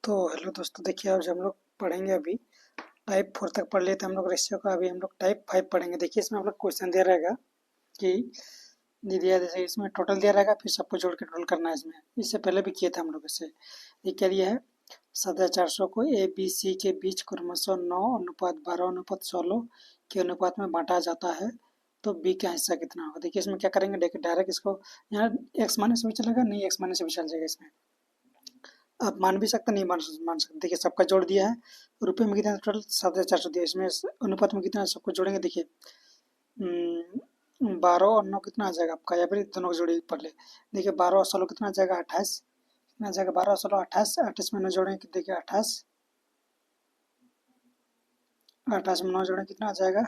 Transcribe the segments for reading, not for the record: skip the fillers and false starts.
तो हेलो दोस्तों, देखिए आज हम लोग पढ़ेंगे अभी टाइप 4 तक पढ़ लिए थे हम लोग रेशियो का। अभी हम लोग टाइप 5 पढ़ेंगे। देखिए इसमें हम लोग क्वेश्चन दिया रहेगा कि ये दिया, जैसे इसमें टोटल दिया रहेगा, फिर सबको जोड़ के टोटल करना है। इसमें इससे पहले भी किए थे हम लोग इससे। ये क्या दिया है, 7400 को ए बी सी के बीच क्रमशः 9:12:16 के अनुपात में बांटा जाता है, तो बी का हिस्सा कितना होगा। देखिए इसमें क्या करेंगे, डायरेक्ट इसको यहाँ एक्स मानने से भी चलेगा, नहीं एक्स मानने से भी चल जाएगा। इसमें आप मान भी सकते, नहीं मान सकते। देखिए सबका जोड़ दिया है, रुपये में कितना टोटल 7400 दिया। इसमें अनुपात में कितना, सबको जोड़ेंगे। देखिए 12 और 9 कितना आ जाएगा आपका, या फिर दोनों को जोड़िए पढ़ ले। देखिए 12 और 16 कितना आ जाएगा, 28 कितना आ जाएगा, 12 और 16 28, 28 में 9 जोड़ेंगे। देखिए 28 में 9 जोड़ेंगे कितना आ जाएगा,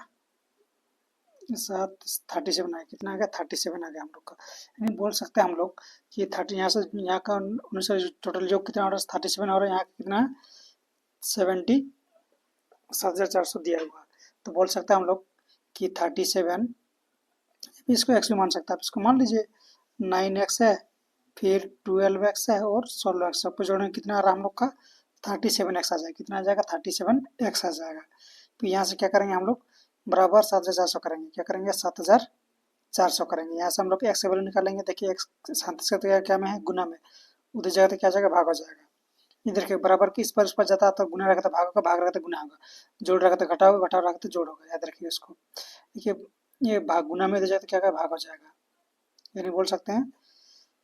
37 आया। कितना आ गया, 37 आ गया हम लोग का। यानी बोल सकते हैं हम लोग कि 30 यहाँ से यहाँ का अनुसार टोटल योग कितना ऑर्डर 37 और यहाँ कितना 7400 दिया हुआ। तो बोल सकते हैं हम लोग कि 37, इसको एक्स भी मान सकता है। इसको मान लीजिए 9x है, फिर 12x है और 16x। सबको जोड़ने कितना आ रहा है हम लोग का, 37x आ जाएगा। कितना आ जाएगा, 37x आ जाएगा। तो यहाँ से क्या करेंगे हम लोग, बराबर 7400 करेंगे। क्या करेंगे, 7400 करेंगे। यहाँ से हम लोग एक्स की वैल्यू निकालेंगे। देखिए एक्स 37 का क्या में है, गुना में। उधर जगह तो क्या जाएगा, भाग हो जाएगा। इधर के बराबर की इस पर उस पर जाता तो गुना रहेगा तो भाग होगा, भाग रहेगा तो गुना होगा, जोड़ रहेगा तो घटा होगा, घटा रहेगा तो जोड़ होगा। याद रखिए इसको। देखिए ये भाग गुना में इधर जाए तो क्या भाग हो जाएगा। यानी बोल सकते हैं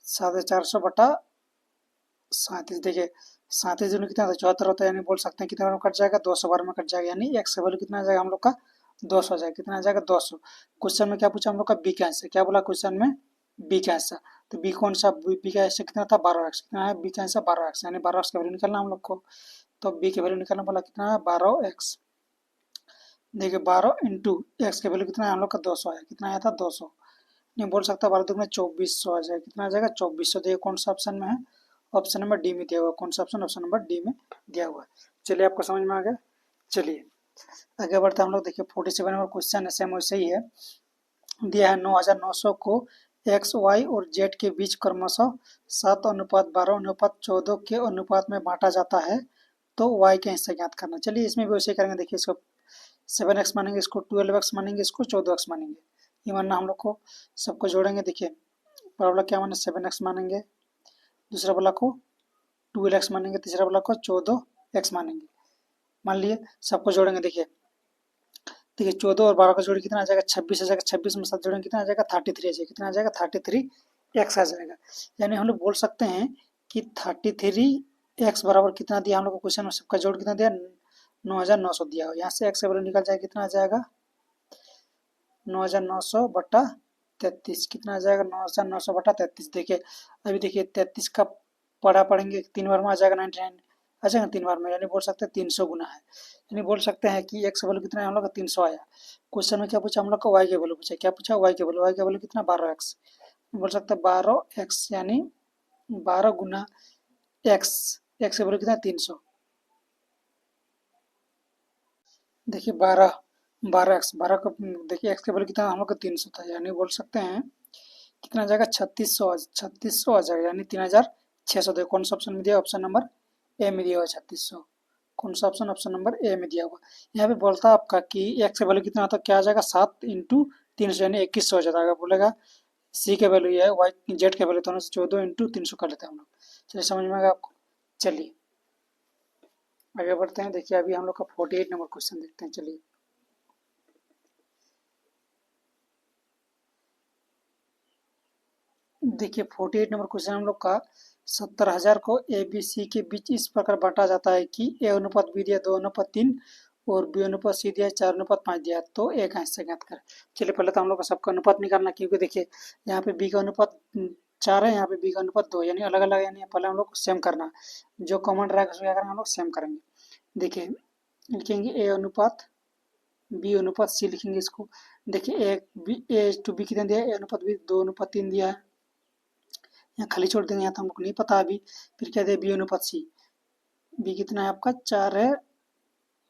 7400 बटा 37। देखिए 37 दूनी कितना, 74 होता है। यानी बोल सकते हैं कितना बार में कट जाएगा, 200 बार में कट जाएगा। यानी एक्स का वैल्यू कितना आ जाएगा हम लोग का, 200 आ जाएगा। कितना आ जाएगा, 200। क्वेश्चन में क्या पूछा हम लोग का, बी का आंसर। क्या बोला क्वेश्चन में, बी का आंसर। तो बी कौन सा, बी का आंसर कितना था, 12x। कितना है बी का आंसर, 12x। यानी 12x का वैल्यू निकालना हम लोग को। तो बी की वैल्यू निकालना बोला, कितना है 12x। देखिए 12 इंटू एक्स की वैल्यू कितना है हम लोग का, 200 आया। कितना आया था, 200। नहीं बोल सकता 12 में 2400 आ जाएगा। कितना आ जाएगा, 2400। देखिए कौन सा ऑप्शन में है, ऑप्शन नंबर डी में दिया हुआ। कौन सा ऑप्शन, ऑप्शन नंबर डी में दिया हुआ है। चलिए आपको समझ में आ गया। चलिए आगे बढ़ते हम लोग। देखिए 47 नंबर क्वेश्चन है, सेम वैसे ही है। दिया है 9900 को एक्स वाई और जेड के बीच क्रमशः 7:12:14 के अनुपात में बांटा जाता है, तो वाई का हिस्सा ज्ञात करना। चलिए इसमें भी वैसे करेंगे। देखिए इसको 7x मानेंगे, इसको 12x मानेंगे, इसको 14x मानेंगे। ये मानना हम लोग को। सबको जोड़ेंगे। देखिए पहला वाला क्या माने, 7x मानेंगे, दूसरा वाला को 12x मानेंगे, तीसरा वाला को 14x मानेंगे। मान लिए सबको जोड़ेंगे। देखिए देखिए 14 और 12 का जोड़ कितना आ जाएगा, 26 आ जाएगा। 26 में 7 जोड़ेंगे कितना आ जाएगा, 33 आ जाएगा। कितना आ जाएगा, 33x आ जाएगा। यानी हम लोग बोल सकते हैं कि 33x बराबर कितना दिया हम लोग को क्वेश्चन में, सबका जोड़ कितना दिया, 9900 दिया हो। यहाँ से एक्स वैल्यू निकल जाएगा। कितना आ जाएगा, 9900 बटा 33। कितना आ जाएगा, 9900 बटा 33। देखिए अभी देखिए 33 का पढ़ेंगे 3 बार में आ जाएगा, 99 आ जाएगा 3 बार में। यानी बोल सकते हैं 300 गुना है। यानी बोल सकते हैं कि एक्स वैल्यू कितना है हम लोग का, 300 आया। क्वेश्चन में क्या पूछा हम लोग को, वाई के वैल्यू पूछा। क्या पूछा, वाई के वैल्यू। वाई के वैल्यू कितना, 12x। बोल सकते हैं 12x, यानी 12 गुना एक्स। एक्स की वैल्यू कितना, 300। देखिए 12x, 12 का देखिए एक्स की वैल्यू कितना हम लोग का, 300 था। यानी बोल सकते हैं कितना आ जाएगा, 3600 आ जाएगा। यानी 3600। देखो कौन सा ऑप्शन में दिया, ऑप्शन नंबर ए में दिया हुआ 3600। कौन सा ऑप्शन, ऑप्शन नंबर ए में दिया हुआ। यहाँ पे बोलता है आपका कि एक्स का वैल्यू कितना होता है, क्या आ जाएगा, 7 इंटू 300 यानी 2100 हो जाता है। बोलेगा सी के वैल्यू ये है, वाई जेड के वैल्यू दोनों से 14 इंटू 300 कर लेते हैं हम लोग। चलिए समझ में आएगा आपको। चलिए आगे बढ़ते हैं। देखिए अभी हम लोग का 48 नंबर क्वेश्चन देखते हैं। चलिए देखिए 48 नंबर क्वेश्चन हम लोग का, 70,000 को ए बी सी के बीच इस प्रकार बांटा जाता है कि ए अनुपात बी दिया 2:3 और बी अनुपात सी दिया 4:5 दिया, तो ए का हिस्सा ज्ञात करें। चलिए पहले तो हम लोग का सबका अनुपात निकालना, क्योंकि देखिए यहाँ पे बी का अनुपात 4 है, यहाँ पे बी का अनुपात 2, यानी अलग अलग। यानी पहले हम लोग सेम करना, जो कॉमन रहेगा उसको क्या करेंगे हम लोग, सेम करेंगे। देखिए लिखेंगे ए अनुपात बी अनुपात सी लिखेंगे इसको। देखिए ए टू बी कितना दिया है, ए अनुपात बी 2:3 दिया है। यहाँ खाली छोड़ देंगे, यहाँ तो हमको नहीं पता अभी। फिर क्या दे, बी अनुपात सी। बी कितना है आपका, 4 है,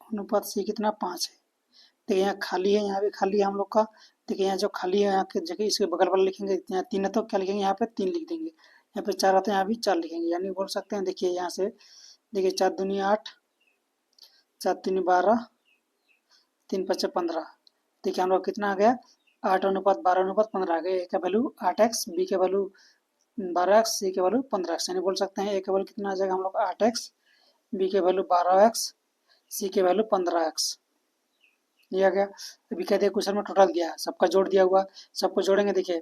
अनुपात सी कितना, 5 है। देखिए यहाँ खाली है, यहाँ भी खाली है हम लोग का। देखिए यहाँ जो खाली है, यहाँ के जगह इसके बगल वाला लिखेंगे। यहाँ 3 है तो क्या लिखेंगे, यहाँ पे 3 लिख देंगे। यहाँ पे 4 आता है, यहाँ भी 4 लिखेंगे। यानी बोल सकते हैं देखिए यहाँ से देखिए 4 दूनी 8, 4 तीन 12, 3 5 15। देखिए हम लोग कितना आ गया 8:12:15 आ गया। ए का वैल्यू 8x, बी के वैल्यू 12x, सी के वैल्यू 15x। यानी बोल सकते हैं ए का वैल्यू कितना आ जाएगा हम लोग 8x, बी के वैल्यू 12x, सी के वैल्यू 15x। ये आ गया। अभी क्या दिया क्वेश्चन में टोटल दिया है, सबका जोड़ दिया हुआ, सबको जोड़ेंगे। देखिए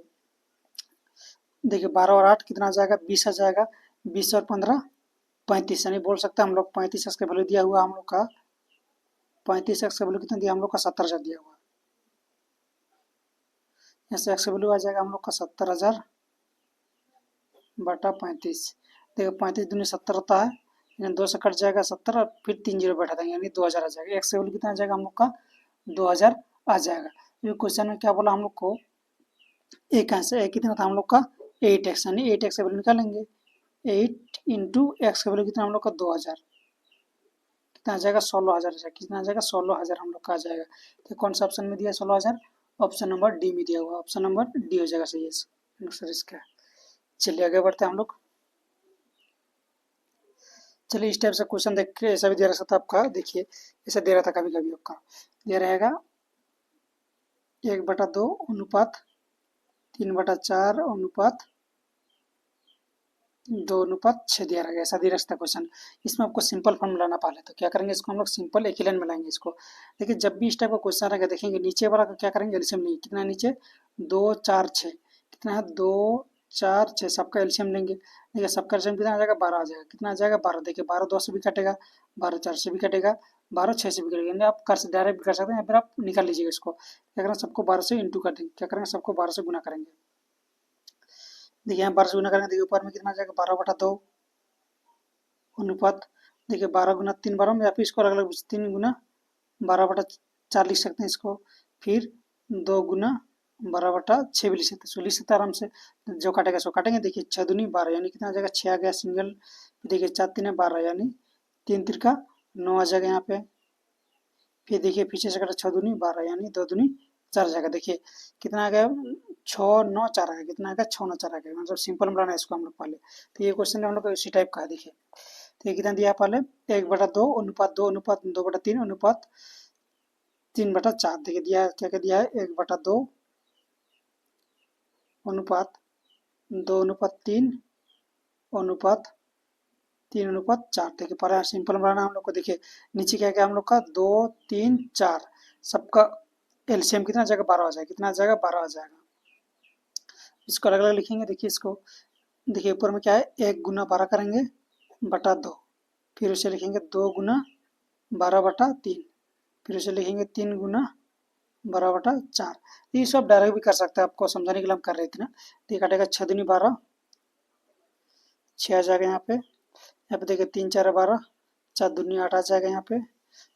12 और 8 कितना आ जाएगा 20 आ जाएगा। 20 और 15 35। यानी बोल सकते हैं हम लोग 35x का वैल्यू दिया हुआ हम लोग का 35x का वैल्यू कितना दिया हम लोग का 70,000 दिया हुआ। यहाँ से एक्स का वैल्यू आ जाएगा हम लोग का 70,000 बटा 35। देखो 35 दूनी 70 होता है, यानी 2 से कट जाएगा 70 और फिर 3 जीरो बैठा देंगे, यानी 2000 आ जाएगा। एक्स का वैल्यू कितना आ जाएगा हम लोग का 2000 आ जाएगा। ये क्वेश्चन में क्या बोला हम लोग को, एक आंसर ए कितना था हम लोग का 8x, यानी 8x का वैल्यू निकालेंगे। 8 इंटू एक्स का वैल्यू कितना हम लोग का 2000, कितना आ जाएगा 16,000 आ जाएगा। कितना आ जाएगा 16,000 हम लोग का आ जाएगा। तो कौन सा ऑप्शन में दिया 16,000, ऑप्शन नंबर डी में दिया हुआ, ऑप्शन नंबर डी हो जाएगा सही आंसर इसका। चलिए आगे बढ़ते हैं हम लोग। चलिए इस टाइप से क्वेश्चन देख के ऐसा भी दे रहा था आपका, देखिए ऐसा दे रहा था कभी कभी आपका दे रहेगा 1/2 अनुपात 3/4 अनुपात 2/6 दिया रहेगा, ऐसा दे रहा था क्वेश्चन। इसमें आपको सिंपल फॉर्म लाना पहले, तो क्या करेंगे इसको हम लोग सिंपल एक ही लाइन में लाएंगे इसको। देखिए जब भी इस टाइप का क्वेश्चन रहेगा देखेंगे नीचे वाला का क्या करेंगे एलसीएम नहीं, कितना नीचे 2 4 6, कितना है 2 4 6, सबका एलसीएम लेंगे। देखिए सबका एलसीएम कितना आ जाएगा 12 आ जाएगा। कितना आ जाएगा 12। देखिए 12 2 से भी कटेगा, 12 4 से भी कटेगा, 12 6 से भी कटेगा। यानी आप कर डायरेक्ट भी कर सकते हैं या फिर आप निकाल लीजिएगा इसको। क्या करेंगे सबको 12 से इंटू कर देंगे, क्या करेंगे सबको 12 से गुना करेंगे। देखिए यहाँ 12 से गुना करेंगे, देखिए ऊपर में कितना आ जाएगा 12/2 अनुपात। देखिए 12 गुना 3 12 में, या फिर इसको अलग अलग 3 गुना 12/4 लिख सकते हैं इसको। फिर 2 गुना 12/6 भी लिख सकते हैं, सो लिख सकते हैं आराम से। जो काटेगा सो काटेंगे। देखिए 6 दूनी 12, यानी कितना आ जाएगा 6 आ गया सिंगल। देखिए 4 3 12, यानी 3 3 9 आ जाएगा यहाँ पे। फिर देखिए पीछे से कटा 6 दूनी 12, यानी 2 दूनी 4 आ जाएगा। देखिए कितना आ गया 6 9 4 आ गया, कितना आ गया 6 9 4 आ गया। मतलब सिंपल बनाना है इसको हम लोग पहले। तो ये क्वेश्चन हम लोग का इसी टाइप का है। देखिए तो ये कितना दिया पहले 1/2 अनुपात 2 अनुपात 2/3 अनुपात 3/4। देखिए दिया क्या क्या दिया है 1/2 अनुपात 2/3 अनुपात 3/4। देखिए पर सिंपल बनाना हम लोग को। देखिए नीचे क्या क्या हम लोग का 2 3 4, सबका एलसीएम कितना आ जाएगा 12 आ जाएगा। कितना आ जाएगा 12 आ जाएगा। इसको अलग अलग लिखेंगे। देखिए इसको, देखिए ऊपर में क्या है 1 गुना 12 करेंगे बटा 2, फिर उसे लिखेंगे 2 गुना 12/3, फिर उसे लिखेंगे 3 गुना 12/4। ये सब डायरेक्ट भी कर सकते हैं, आपको समझाने के लिए हम कर रहे थे ना। तो ये काटेगा 6 दूनी 12, 6 आ जाएगा यहाँ पे देखिए 3 4 12, 4 दूनी 8 आ जाएगा यहाँ पे।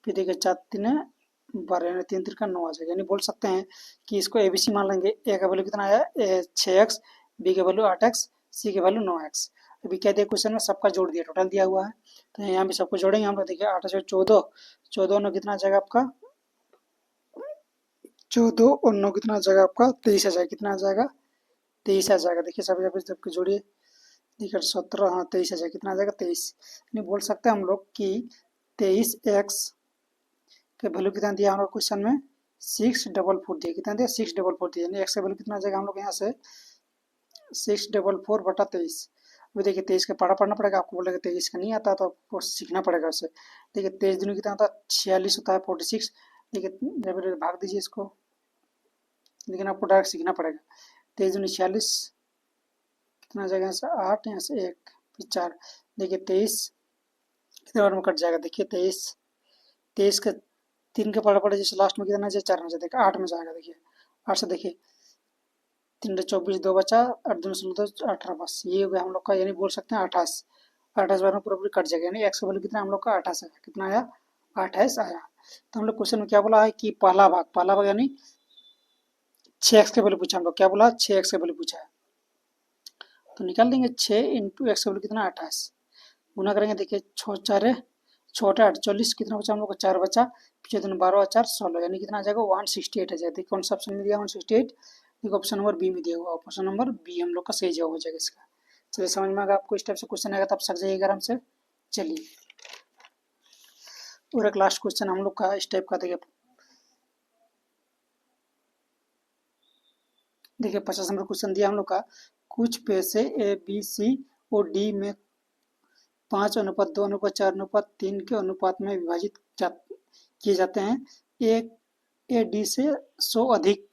फिर देखिए 4 3 12, यानी 3 3 9 आ जाएगा। यानी बोल सकते हैं कि इसको एबीसी मान लेंगे। ए का वैल्यू कितना आया 6x, बी का वैल्यू 8x, सी का वैल्यू 9x। अभी क्या दिया क्वेश्चन में सबका जोड़ दिया, टोटल दिया हुआ है। तो यहाँ भी सबको जोड़ेंगे हम लोग। देखिए 8 से 14, 14 9 कितना आ जाएगा आपका 14 और 9 कितना आ जाएगा आपका 23 आ जाएगा। कितना आ जाएगा 23 आ जाएगा। देखिए सभी सबके जोड़िए। देखिए 17, हाँ 23 आ जाएगा। कितना आ जाएगा 23। नहीं बोल सकते हैं हम लोग कि 23x के वैल्यू कितना दिया हम लोग क्वेश्चन में 644 दिया। कितना दिया 644 दिया, यानी एक्स का वैल्यू कितना आ जाएगा हम लोग यहाँ से 644/23। अभी देखिए 23 का पढ़ा पढ़ना पड़ेगा आपको। बोलेगा 23 का नहीं आता तो आपको सीखना पड़ेगा उसे। देखिए 23 दूनी कितना होता है 46 होता है 46। देखिए भाग दीजिए इसको, लेकिन आपको डायरेक्ट सीखना पड़ेगा। 23 दूनी 46, कितना आ जाएगा यहाँ से 8, यहाँ से 1 फिर 4। देखिए 23 कितने बार में कट जाएगा। देखिए 23 का 3 का पढ़ा पड़ा जैसे लास्ट में कितना जाए 4 में जाए, 8 में जाएगा। देखिए 8 से देखिए 3 24 2 बचा, 8 2 16 18, बस ये हो गया हम लोग का। यानी बोल सकते हैं 28, 28 बार में पूरा कट जाएगा। यानी एक्स का वैल्यू कितना हम लोग का 28 आया। कितना आया 28 आया। तो हम लोग क्वेश्चन में क्या बोला है कि पहला भाग यानी 6x का वैल्यू पूछा हम लोग। क्या बोला 6x का वैल्यू पूछा है, तो निकाल देंगे 6 इंटू एक्स का वैल्यू कितना 28, गुना करेंगे। देखिए 6 4 6 8 40, कितना बचा हम लोग को 4 बचा, पीछे 12 4 16, यानी कितना आ जाएगा 168 आ जाएगा। देखिए कौन सा ऑप्शन में दिया 168, देखो ऑप्शन नंबर बी में दिया हुआ। ऑप्शन नंबर बी हम लोग का सही जवाब हो जाएगा इसका। चलिए समझ में आएगा आपको। इस टाइप से क्वेश्चन आएगा तो आप सक जाइएगा आराम से। चलिए और एक लास्ट क्वेश्चन हम लोग का इस टाइप का देखिए 50 नंबर क्वेश्चन दिया हम लोग का, कुछ पैसे ए बी सी और डी में 5:2:4:3 के अनुपात में विभाजित किए जाते हैं। एक ए डी से 100 अधिक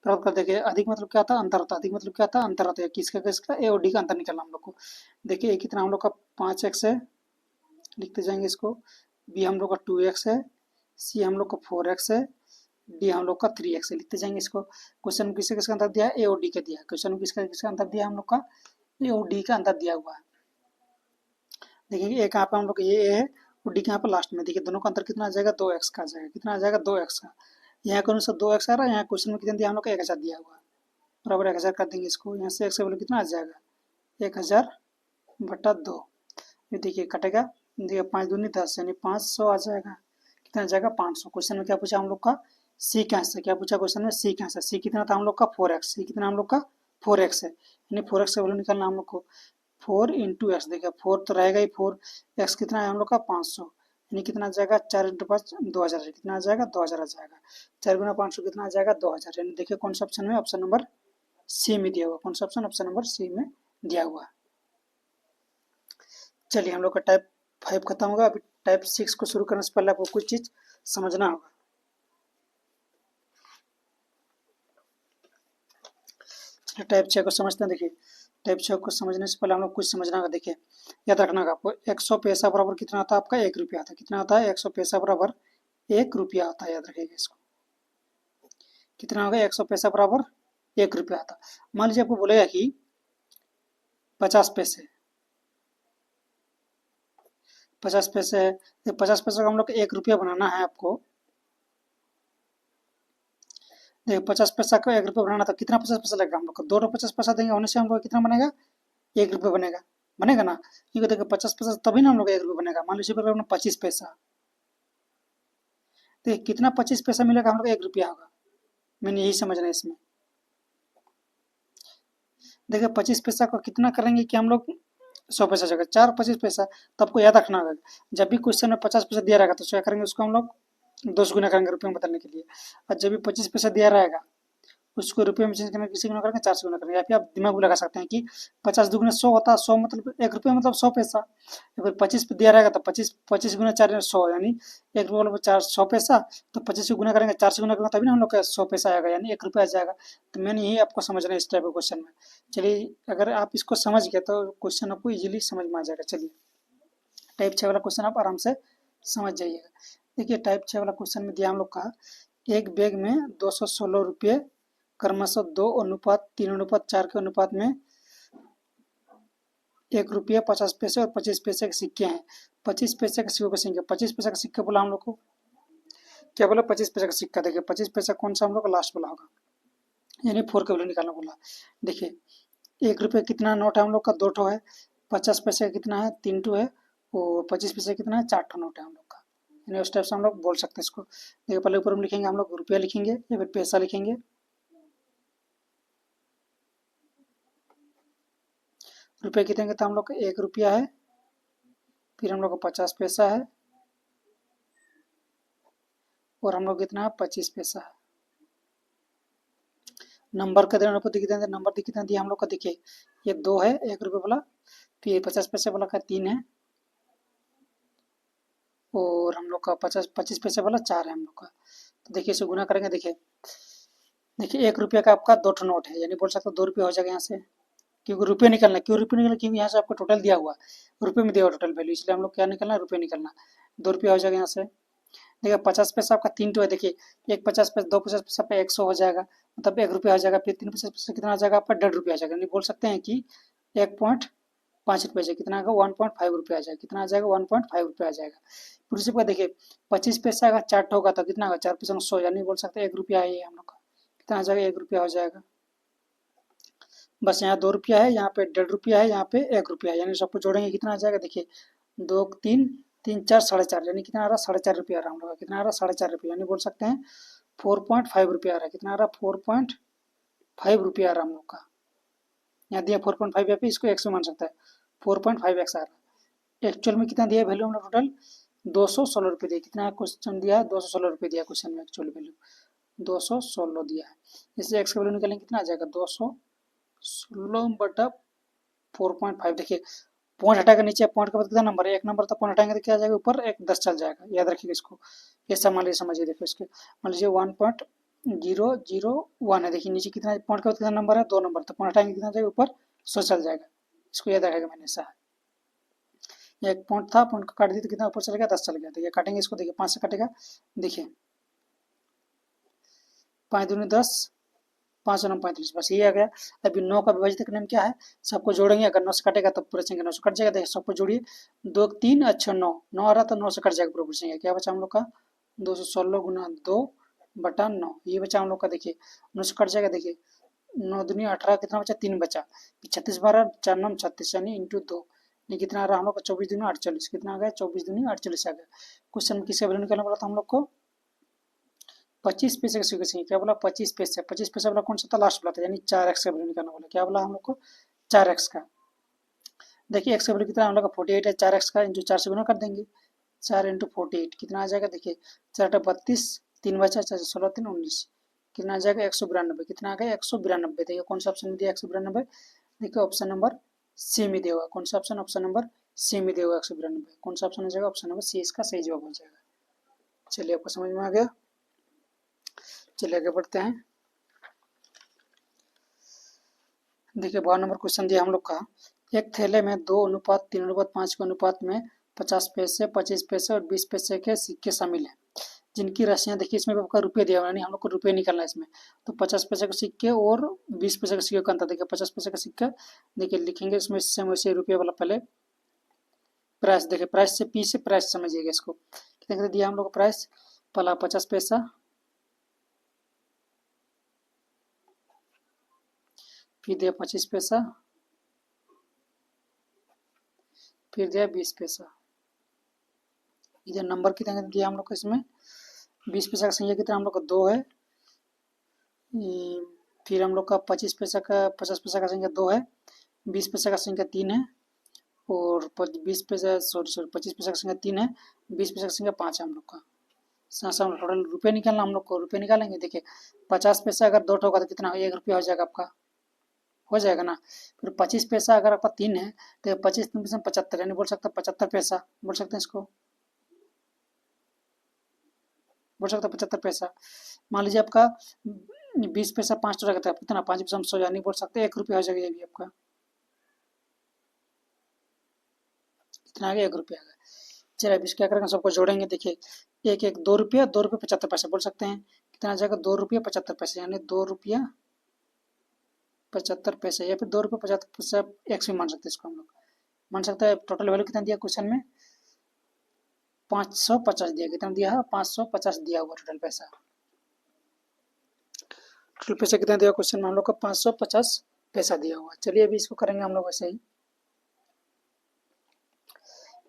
प्राप्त कर देंगे। अधिक मतलब क्या था, अंतर होता है। अधिक मतलब क्या था, अंतर होता है। किसका किसका, ए और डी का अंतर निकालना हम लोग को। देखिए ए कितना हम लोग का 5x है, लिखते जाएंगे इसको। बी हम लोग का 2x है, सी हम लोग का 4x है, डी हम लोग का 3x है, लिखते जाएंगे इसको। क्वेश्चन में किसका किसका अंतर दिया है, ए और डी का दिया है। क्वेश्चन में किसका किसका अंतर दिया हम लोग का, ए और डी का अंतर दिया हुआ है। देखिए एक यहाँ पे हम लोग ये ए है और डी के यहाँ पे लास्ट में। देखिए दोनों का अंतर कितना आ जाएगा, 2x का आ जाएगा। कितना आ जाएगा, 2x का। यहाँ कौन सा 2x आ रहा है, यहाँ क्वेश्चन में कितना दिया हम लोग का 1000 दिया हुआ है, बराबर 1000 कर देंगे इसको। यहाँ से x का वैल्यू कितना आ जाएगा, 1000/2। ये देखिए कटेगा, देखिए 5 दूनी 10 यानी 500 आ जाएगा। कितना आ जाएगा, 500। क्वेश्चन में क्या पूछा हम लोग का, सी का आंसर क्या पूछा क्वेश्चन में, सी का आंसर। सी कितना था हम लोग का, 4x। सी कितना हम लोग का, 4x है, यानी 4x का वैल्यू निकालना हम लोग को। 4 इंटू एक्स, देखिए 4 तो रहेगा ही, 4x कितना है हम लोग का 500, यानी कितना आ जाएगा, 4 इंटू 5 2000। कितना आ जाएगा, 2000 आ जाएगा। 4 गुना 500 कितना आ जाएगा, 2000। यानी देखिए कौन सा ऑप्शन में, ऑप्शन नंबर सी में दिया हुआ। कौन सा ऑप्शन, ऑप्शन नंबर सी में दिया हुआ। चलिए हम लोग का टाइप 5 खत्म होगा। अभी टाइप 6 को शुरू करने से पहले आपको कुछ चीज समझना होगा। टाइप 6 को समझते हैं। देखिए टाइप 6 को समझने से पहले हम लोग कुछ समझना होगा। देखिए याद रखना होगा आपको, 100 पैसा बराबर कितना होता है आपका, 1 रुपया आता है। कितना होता है, 100 पैसा बराबर 1 रुपया होता है। याद रखिएगा इसको। कितना होगा, 100 पैसा बराबर 1 रुपया आता है। मान लीजिए आपको बोलेगा कि 50 पैसे, 50 पैसे है, 50 पैसे का हम लोग 1 रुपया बनाना है आपको। देखिए 50 पैसा का 1 रुपया बनाना था, कितना 50 पैसा लगेगा हम लोग को, 2 50 पैसा देंगे, होने से हम लोग कितना बनेगा, 1 रुपया बनेगा। बनेगा ना, क्योंकि देखिए 50 पैसा तभी ना हम लोग 1 रुपया बनेगा। मान लीजिए 25 पैसा, देखिए कितना 25 पैसा मिलेगा हम लोग, 1 रुपया होगा। मैंने यही समझना है इसमें। देखिए 25 पैसा को कितना करेंगे कि हम लोग 100 पैसा जगह 4 25 पैसा। तो आपको याद रखना होगा, जब भी क्वेश्चन में 50 पैसा दिया रहेगा तो क्या करेंगे, उसको हम लोग 2 गुना करेंगे रुपये में बदलने के लिए। और जब भी 25 पैसा दिया रहेगा उसको रुपये में चेंज करने किसी गुना करेंगे, 4 से गुना करेंगे। या फिर आप दिमाग में लगा सकते हैं कि 50 दुगुना 100 होता है, 100 मतलब 1 रुपये मतलब 100 पैसा। या फिर 25 पे दिया रहेगा तो 25 25 गुना 4 100, यानी 1 रुपये मतलब 4 100 पैसा। तो 25 से गुना करेंगे, 4 से गुना करेंगे, तभी ना हम लोग का 100 पैसा आएगा, यानी 1 रुपया आ जाएगा। तो मैंने यही आपको समझना है इस टाइप के क्वेश्चन में। चलिए अगर आप इसको समझ गए तो क्वेश्चन आपको ईजिली समझ में आ जाएगा। चलिए टाइप 6 वाला क्वेश्चन आप आराम से समझ जाइएगा। देखिए टाइप 6 वाला क्वेश्चन में दिया हम लोग का, एक बैग में 216 रुपये क्रमशः 2:3:4 के अनुपात में 1 रुपया 50 पैसे और 25 पैसे के सिक्के हैं। 25 पैसे के सिक्कों की संख्या, 25 पैसे का सिक्का बोला हम लोग को, क्या बोला, 25 पैसे का सिक्का। देखिए 25 पैसा कौन सा हम लोग का लास्ट वाला होगा, यानी 4 का वैल्यू निकालना बोला। देखिए 1 रुपये कितना नोट है हम लोग का, 2 ठो है। 50 पैसे का कितना है, 3 ठो है। और 25 पैसे कितना है, 4 ठो नोट है हम लोग का। यानी उस टाइप से हम लोग बोल सकते हैं इसको। देखिए पहले ऊपर में लिखेंगे हम लोग रुपया लिखेंगे या फिर पैसा लिखेंगे। रुपये कितने का था हम लोग का, 1 रुपया है। फिर हम लोग का 50 पैसा है और हम लोग कितना है, 25 पैसा है। नंबर का देना आपको कितना, नंबर कितना दिया हम लोग का, देखिए ये 2 है 1 रुपये वाला, फिर 50 पैसे वाला का 3 है, और हम लोग का 25 पैसे वाला 4 है हम लोग का। तो देखिए इसे गुना करेंगे। देखिए देखिए 1 रुपये का आपका 2 ठो नोट है, यानी बोल सकते हो 2 रुपये हो जाएगा यहाँ से, क्योंकि रुपये निकलना, क्यों रुपये निकलना, क्योंकि यहाँ से आपको टोटल दिया हुआ रुपये में दिया हुआ टोटल वैल्यू, इसलिए हम लोग क्या निकलना है, रुपये निकलना। 2 रुपये हो जाएगा यहाँ से। देखिए 50 पैसा आपका 3 टो है। देखिए 1 50 पैसा 2 50 पैसा पे 100 हो जाएगा, मतलब 1 रुपया हो जाएगा। फिर 3 50 पैसा कितना आ जाएगा आपका, 1.5 रुपया आ जाएगा। यानी बोल सकते हैं कि 1.5 रुपये से कितना आएगा, 1.5 रुपया आ जाएगा। कितना आ जाएगा, 1.5 रुपया आ जाएगा। फिर उसी पर देखिए 25 पैसा का 4 होगा तो कितना होगा, 4 पैसा 100, यानी बोल सकते हैं 1 रुपया है ये हम लोग का। कितना आ जाएगा, 1 रुपया हो जाएगा। बस यहाँ 2 रुपया है, यहाँ पे 1.5 रुपया है, यहाँ पे 1 रुपया है, यानी सबको जोड़ेंगे कितना आ जाएगा। देखिए 2 3 3 4 4.5, यानी कितना आ रहा है, 4.5 रुपया आ रहा है हम लोग का। कितना आ रहा है, 4.5 रुपया, यानी बोल सकते हैं 4.5 रुपया आ रहा है। कितना आ रहा है, 4.5 रुपया आ रहा है हम लोग का। यहाँ दिया 4.5, यहाँ पे इसको एक्स में मान सकता है, 4.5x आ रहा है। एक्चुअल में कितना दिया वैल्यू हम लोग टोटल, 216 रुपये दिया। कितना क्वेश्चन दिया है? 216 रुपये दिया क्वेश्चन में एक्चुअल वैल्यू 216 दिया है। इससे एक्स का वैल्यू निकालेंगे कितना आ जाएगा 216/4.5। देखिए पॉइंट हटाकर नीचे पॉइंट के बाद कितना नंबर है? एक नंबर, तो पॉइंट हटाएंगे तो क्या आ जाएगा ऊपर? एक 10 चल जाएगा। याद रखिएगा इसको। ऐसा मान लीजिए, समझिए, देखो इसके मान लीजिए 1.001 है। देखिए नीचे कितना पॉइंट के बाद कितना नंबर है? 2 नंबर, तो पॉइंट हटाएंगे कितना जाएगा ऊपर? 100 चल जाएगा। इसको याद रखेगा मैंने ऐसा है। एक पॉइंट था, पॉइंट को काट दिया तो कितना ऊपर चल गया? 10 चल गया। देखिए काटेंगे इसको, देखिए 5 से कटेगा। देखिए 5 दूनी 10, 5 और 9 35, बस ये आ गया। अभी 9 का विभाजित नियम क्या है? सबको जोड़ेंगे, अगर 9 से कटेगा तो पूरा चेंगे, 9 से कट जाएगा। देखिए सबको जोड़िए, 2 3 अच्छा 9 9 आ रहा तो 9 से कट जाएगा, पूरा पूछेंगे। क्या बचा हम लोग का? 216 गुना 2/9, ये बचा हम लोग का। देखिए 9 से कट जाएगा। देखिए 9 दूनी 18, कितना बचा? 3 बचा। 36 12 4 9 36, यानी इंटू 2, ये कितना आ रहा हम लोग का? 24 दूनी 48। कितना आ गया? 24 दूनी 48 आ गया। क्वेश्चन में किसका वैल्यू निकालना पड़ा था हम लोग को? 25 पैसे का सिक्योरिटी। क्या बोला? 25 पैसे। 25 पैसे वाला कौन सा था? लास्ट वाला था, यानी 4x का वैल्यू निकालना बोला। क्या बोला हम लोग को? 4x का। देखिए x का वैल्यू कितना हम लोग का 48 है, 4x का इंटू 4 से गुना कर देंगे। 4 इंटू 48 कितना आ जाएगा? देखिए 4 32, 3 बचा, 4 16 3 19, कितना आ जाएगा? 192। कितना आ गया? 192। देखिए कौन सा ऑप्शन में दिया 192? देखिए ऑप्शन नंबर सी में दिया हुआ। कौन सा ऑप्शन? ऑप्शन नंबर सी में दिया हुआ 192। कौन सा ऑप्शन हो जाएगा? ऑप्शन नंबर सी इसका सही जवाब हो जाएगा। चलिए आपको समझ में आ गया। चलिए आगे बढ़ते हैं। देखिए 12 नंबर क्वेश्चन दिया हम लोग का। एक थैले में 2:3:5 के अनुपात में 50 पैसे, 25 पैसे और 20 पैसे के सिक्के शामिल हैं, जिनकी राशियां, देखिए इसमें आपका रुपये दिया हुआ है, यानी हम लोग को रुपये निकालना है इसमें। तो 50 पैसे के सिक्के और 20 पैसे के सिक्के का अंतर। देखिए 50 पैसे का सिक्का, देखिए लिखेंगे इसमें सेम वैसे रुपये वाला पहले प्राइस। देखिए प्राइस से पी से प्राइस समझिएगा इसको। कितने दिया हम लोग को प्राइस? पहला 50 पैसा, फिर दिया 25 पैसा, फिर दिया 20 पैसा। इधर नंबर कितना दिया हम लोग को इसमें? 20 पैसा का संख्या कितना हम लोग का? 2 है। फिर हम लोग का 50 पैसा का संख्या 2 है। 20 पैसा का संख्या 3 है। और 20 पैसा सॉरी 25 पैसा का संख्या 3 है। 20 पैसा का संख्या 5 है हम लोग का। टोटल रुपये निकालना हम लोग को। रुपये निकालेंगे। देखिए 50 पैसा अगर 2 होगा तो कितना? 1 रुपया हो जाएगा आपका, हो जाएगा ना। फिर 25 पैसा अगर आपका 3 है तो 25 3 75, यानी बोल सकते हैं 75 पैसा, बोल सकते हैं इसको, बोल सकते हैं 75 पैसा। मान लीजिए आपका 20 पैसा 5 टका था, कितना? 5 पैसा 100, यानी बोल सकते हैं 1 रुपया हो जाएगा ये भी आपका। कितना आ गया? 1 रुपया आ गया। चलिए अब इस क्या करेंगे? सबको जोड़ेंगे। देखिए 1 1 2 रुपया, 2 रुपये 75 पैसे, बोल सकते हैं कितना आ जाएगा? 2 रुपया 75 पैसे, यानी 2 रुपया 75 पैसे, या फिर 2 रुपये 75 पैसे एक्स भी मान सकते हैं इसको हम लोग। मान सकते हैं। टोटल वैल्यू कितना दिया क्वेश्चन में? 550 दिया। कितना दिया है? 550 दिया हुआ टोटल पैसा। टोटल पैसा कितना दिया क्वेश्चन में हम लोग का? 550 पैसा दिया हुआ। चलिए अभी इसको करेंगे हम लोग ऐसे ही।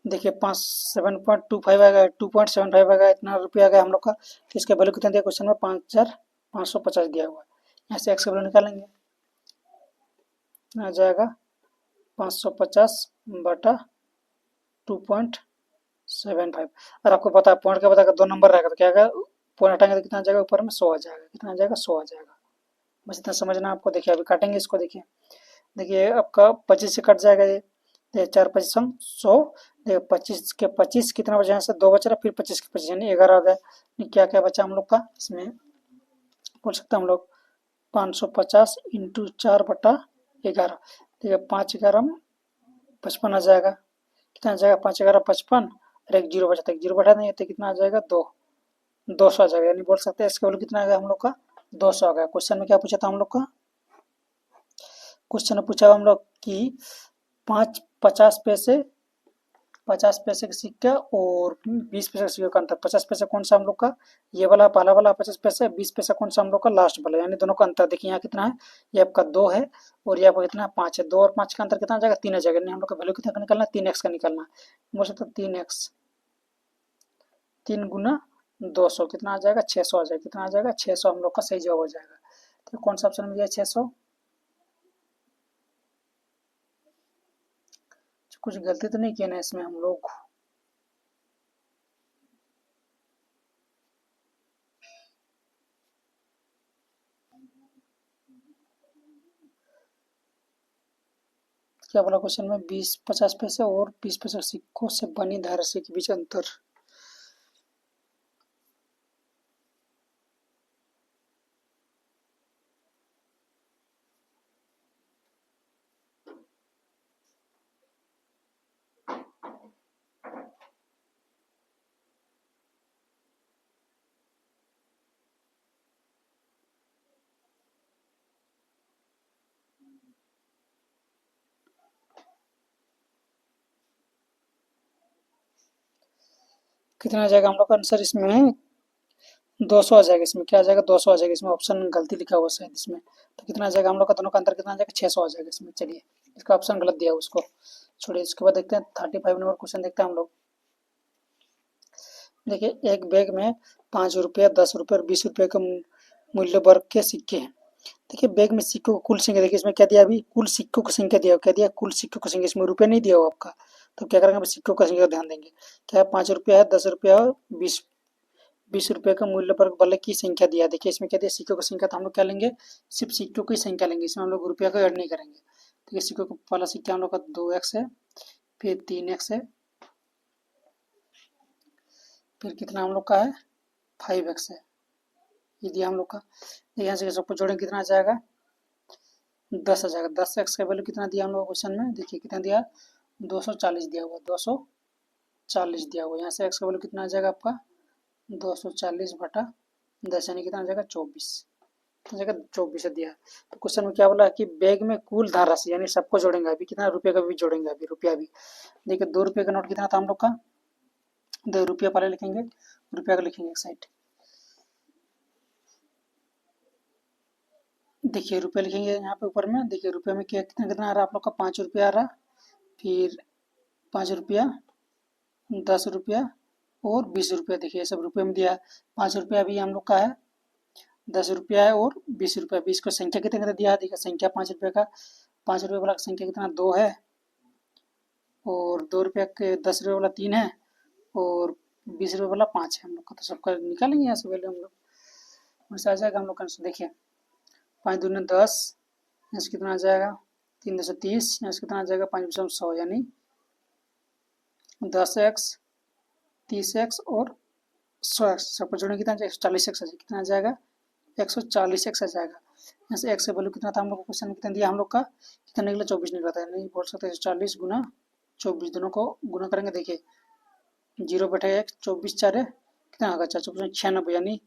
देखिए 7.25 आ गया, 2.75 आ गया, इतना रुपया आ गया हम लोग का। तो इसका वैल्यू कितना दिया क्वेश्चन में? 5550 दिया हुआ है। यहाँ से एक्स का वैल्यू निकालेंगे, आ जाएगा 550/2.75। और आपको पता है पॉइंट का बताकर 2 नंबर रहेगा तो क्या आएगा? पॉइंट हटाएंगे तो कितना आ जाएगा ऊपर में? 100 आ जाएगा। कितना आ जाएगा? 100 आ जाएगा। बस इतना समझना आपको। देखिए अभी काटेंगे इसको। देखिए देखिए आपका 25 से कट जाएगा ये। 4 25 100। देखिए 25 के 25 कितना बचा? यहाँ से 2 बच रहा, फिर 25 के 25 यानी 11 आ गया। क्या क्या बचा हम लोग का इसमें? बोल सकते हैं हम लोग 550 इंटू 4/11। ठीक है 5 11 55 आ जाएगा। कितना आ जाएगा? 5 11 55, और एक जीरो बचा था, एक जीरो बढ़ा देंगे तो कितना आ जाएगा? 200 आ जाएगा। यानी बोल सकते हैं इसका वैल्यू कितना आ गया हम लोग का? 200 आ गया। क्वेश्चन में क्या पूछा था हम लोग का? क्वेश्चन में पूछा हम लोग कि 50 पैसे, 50 पैसे का सिक्का और 20 पैसे का सिक्का का अंतर। 50 पैसे कौन सा हम लोग का? ये वाला पहला वाला 50 पैसे। 20 पैसा कौन सा हम लोग का? लास्ट वाला। यानी दोनों का अंतर देखिए यहाँ कितना है? ये आपका 2 है और ये आपका कितना है? 5 है। 2 और 5 का अंतर कितना आ जाएगा? 3 आ जाएगा। यानी हम लोग का वैल्यू कितना का निकालना है? 3x का निकालना है। बोल सकते 3x, 3 गुना 200 कितना आ जाएगा? 600 आ जाएगा। कितना आ जाएगा? 600 हम लोग का सही जवाब हो जाएगा। तो कौन सा ऑप्शन में दिया? 600। कुछ गलती तो नहीं किया ना इसमें हम लोग? क्या बोला क्वेश्चन में, 20-50 पैसे और 20 पैसे सिक्कों से बनी धनराशि के बीच अंतर। कितना आ जाएगा हम लोग का आंसर इसमें, 200 आ जाएगा। इसमें क्या आ जाएगा, 200 आ जाएगा। इसमें ऑप्शन गलती लिखा हुआ शायद इसमें। तो कितना आ जाएगा हम लोग का, दोनों का अंतर कितना आ जाएगा, 600 आ जाएगा इसमें। चलिए, इसका ऑप्शन गलत दिया उसको छोड़िए। इसके बाद देखते हैं 35 नंबर क्वेश्चन देखते हैं हम लोग। देखिए, एक बैग में 5 रुपया, 10 रुपये और 20 रुपये के मूल्य वर्ग के सिक्के हैं। देखिए, बैग में सिक्कों को कुल संख्या, देखिए इसमें क्या दिया, अभी कुल सिक्कों की संख्या दिया, क्या दिया, कुल सिक्कों की संख्या। इसमें रुपये नहीं दिया हुआ आपका। तो क्या करेंगे, सिक्कों की संख्या का ध्यान देंगे। क्या है, 5 रुपया है, 10 रुपया और 20 रुपये का मूल्य पर बल की संख्या दिया। देखिए इसमें क्या दिया, सिक्कों की संख्या। तो हम लोग क्या लेंगे, सिर्फ सिक्कों की संख्या लेंगे। इसमें हम लोग रुपया को ऐड नहीं करेंगे। देखिए, सिक्कों का पहला सिक्का हम लोग का 2x है, फिर 3x है, फिर कितना हम लोग का है, 5x है। ये दिया हम लोग का। यहाँ से सबको जोड़ेंगे, कितना आ जाएगा, 10 आ जाएगा। 10x का वैल्यू कितना दिया हम लोग क्वेश्चन में, देखिए कितना दिया, 240 दिया हुआ, 240 दिया हुआ। यहाँ से x का वैल्यू कितना आ जाएगा आपका, 240/10 यानी कितना आ जाएगा, 24 जगह 24 दिया है। तो क्वेश्चन में क्या बोला कि बैग में कुल धनराशि, यानी सबको जोड़ेंगे। अभी कितना रुपये का भी जोड़ेंगे, अभी रुपया भी। देखिए, 2 रुपये का नोट कितना था हम लोग का, 2 रुपया पहले लिखेंगे, रुपया का लिखेंगे एक साइड। देखिए, रुपये लिखेंगे यहाँ पे ऊपर में। देखिए, रुपये में क्या कितना कितना आ रहा है आप लोग का, 5 रुपया आ रहा, फिर 5 रुपया, 10 रुपया और 20 रुपया। देखिए, सब रुपये में दिया है। 5 रुपया भी हम लोग का है, 10 रुपया है और 20 रुपया। 20 को संख्या कितने कितना दिया है, देखिए संख्या 5 रुपये का, 5 रुपये वाला संख्या कितना, 2 है, और 2 रुपया के 10 रुपये वाला 3 है, और 20 रुपये वाला 5 है हम लोग का। तो सबका निकालेंगे यहाँ से वैल्यू हम लोग, वैसे आ जाएगा हम लोग का आंसर। देखिए, 5 दूनी 10, यहाँ से कितना आ जाएगा, 3 10 30, यहाँ से कितना आ जाएगा, 5 100, यानी 10x, 30x और 100x। सबको जोड़ने कितना 140x आ जाएगा। कितना आ जाएगा, 140x आ जाएगा। यहाँ से x का वैल्यू कितना था हम लोग को, क्वेश्चन में कितना दिया हम लोग का, कितना निकला, 24 निकला था। नहीं बोल सकते 140 गुना 24, दोनों को गुना करेंगे। देखिए, 0/1, 24 4 है, कितना होगा, 4 96, यानी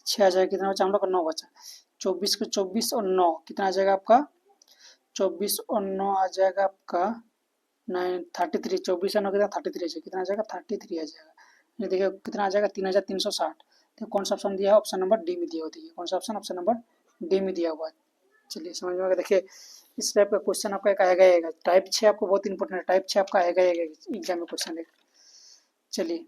6 आ जाएगा। कितना बचा हम लोग का, 9 बचा। 24 को 24 और 9 कितना आ जाएगा आपका, 24 और 9 आ जाएगा आपका 33। 24 और 9 कितना, 33 आ जाएगा। कितना आ जाएगा, 33 आ जाएगा। ये देखिए कितना आ जाएगा, 3360। तो कौन सा ऑप्शन दिया है, ऑप्शन नंबर डी में दिया हुआ है। कौन सा ऑप्शन, ऑप्शन नंबर डी में दिया हुआ है। चलिए समझ में आ गया। देखिए, इस टाइप का क्वेश्चन आपका एक आएगा। टाइप 6 आपको बहुत इंपॉर्टेंट है, टाइप 6 आपका आएगा एग्जाम में क्वेश्चन एक। चलिए।